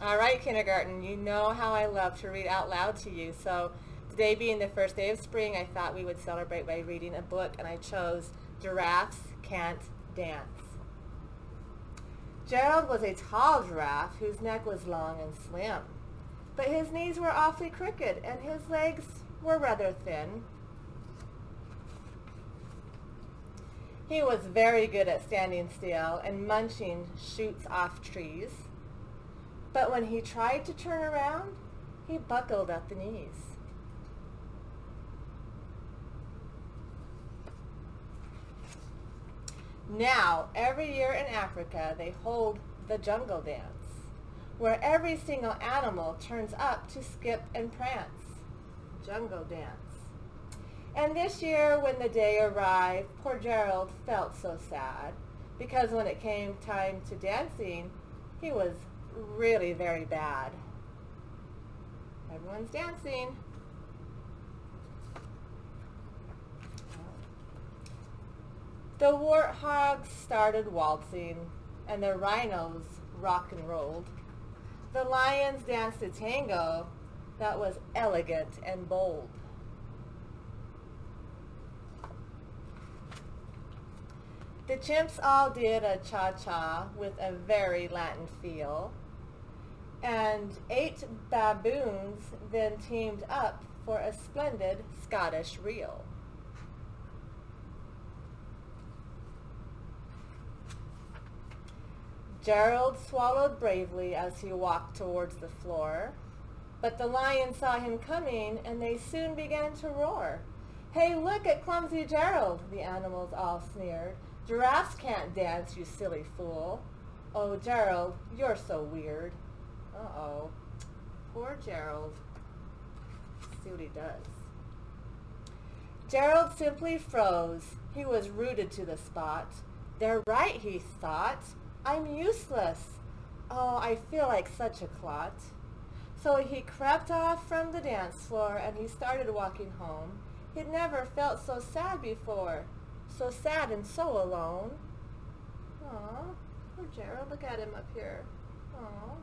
All right, kindergarten, you know how I love to read out loud to you. So today being the first day of spring, I thought we would celebrate by reading a book, and I chose Giraffes Can't Dance. Gerald was a tall giraffe whose neck was long and slim, but his knees were awfully crooked and his legs were rather thin. He was very good at standing still and munching shoots off trees. But when he tried to turn around, he buckled at the knees. Now, every year in Africa, they hold the jungle dance, where every single animal turns up to skip and prance. Jungle dance. And this year, when the day arrived, poor Gerald felt so sad, because when it came time to dancing, he was really very bad. Everyone's dancing. The warthogs started waltzing, and the rhinos rock and rolled. The lions danced a tango that was elegant and bold. The chimps all did a cha-cha with a very Latin feel, and 8 baboons then teamed up for a splendid Scottish reel. Gerald swallowed bravely as he walked towards the floor, but the lions saw him coming and they soon began to roar. "Hey, look at clumsy Gerald," the animals all sneered. "Giraffes can't dance, you silly fool." "Oh, Gerald, you're so weird." Uh-oh. Poor Gerald. See what he does. Gerald simply froze. He was rooted to the spot. "They're right," he thought. "I'm useless. Oh, I feel like such a clot." So he crept off from the dance floor and he started walking home. He'd never felt so sad before. So sad and so alone. Aw, poor Gerald. Look at him up here. Aw.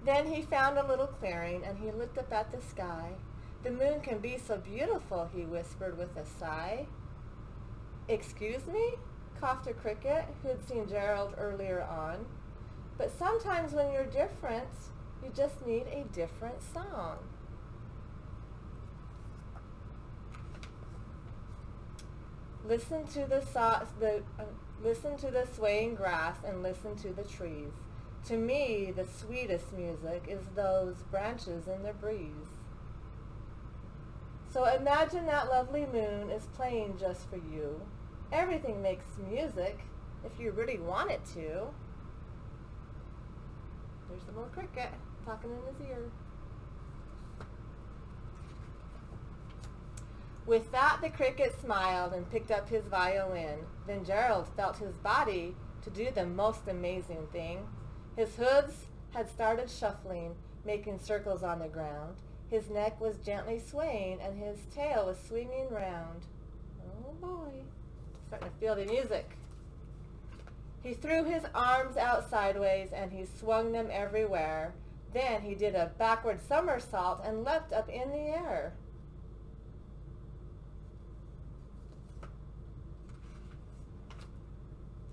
Then he found a little clearing and he looked up at the sky. "The moon can be so beautiful," he whispered with a sigh. "Excuse me?" coughed a cricket who had seen Gerald earlier on. "But sometimes when you're different, you just need a different song." Listen to the swaying grass and listen to the trees. To me, the sweetest music is those branches in the breeze. So imagine that lovely moon is playing just for you. Everything makes music if you really want it to. There's the little cricket talking in his ear. With that, the cricket smiled and picked up his violin. Then Gerald felt his body to do the most amazing thing. His hooves had started shuffling, making circles on the ground. His neck was gently swaying, and his tail was swinging round. Oh boy, starting to feel the music. He threw his arms out sideways, and he swung them everywhere. Then he did a backward somersault and leapt up in the air.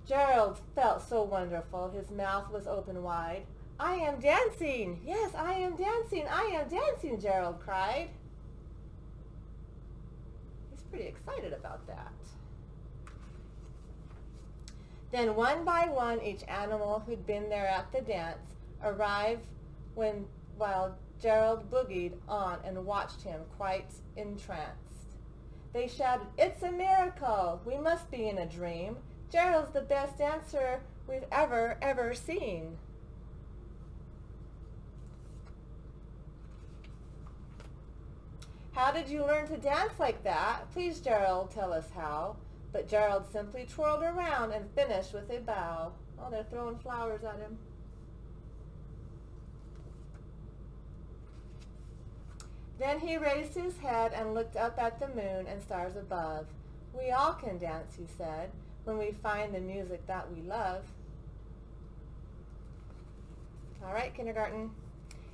Gerald felt so wonderful. His mouth was open wide. "I am dancing! Yes, I am dancing! I am dancing!" Gerald cried. He's pretty excited about that. Then one by one, each animal who'd been there at the dance arrived while Gerald boogied on and watched him quite entranced. They shouted, "It's a miracle! We must be in a dream. Gerald's the best dancer we've ever seen." "How did you learn to dance like that? Please, Gerald, tell us how." But Gerald simply twirled around and finished with a bow. Oh, they're throwing flowers at him. Then he raised his head and looked up at the moon and stars above. "We all can dance," he said, "when we find the music that we love." All right, kindergarten.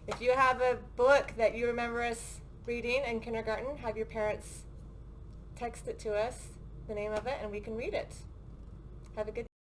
If you have a book that you remember us reading in kindergarten, have your parents text it to us, the name of it, and we can read it. Have a good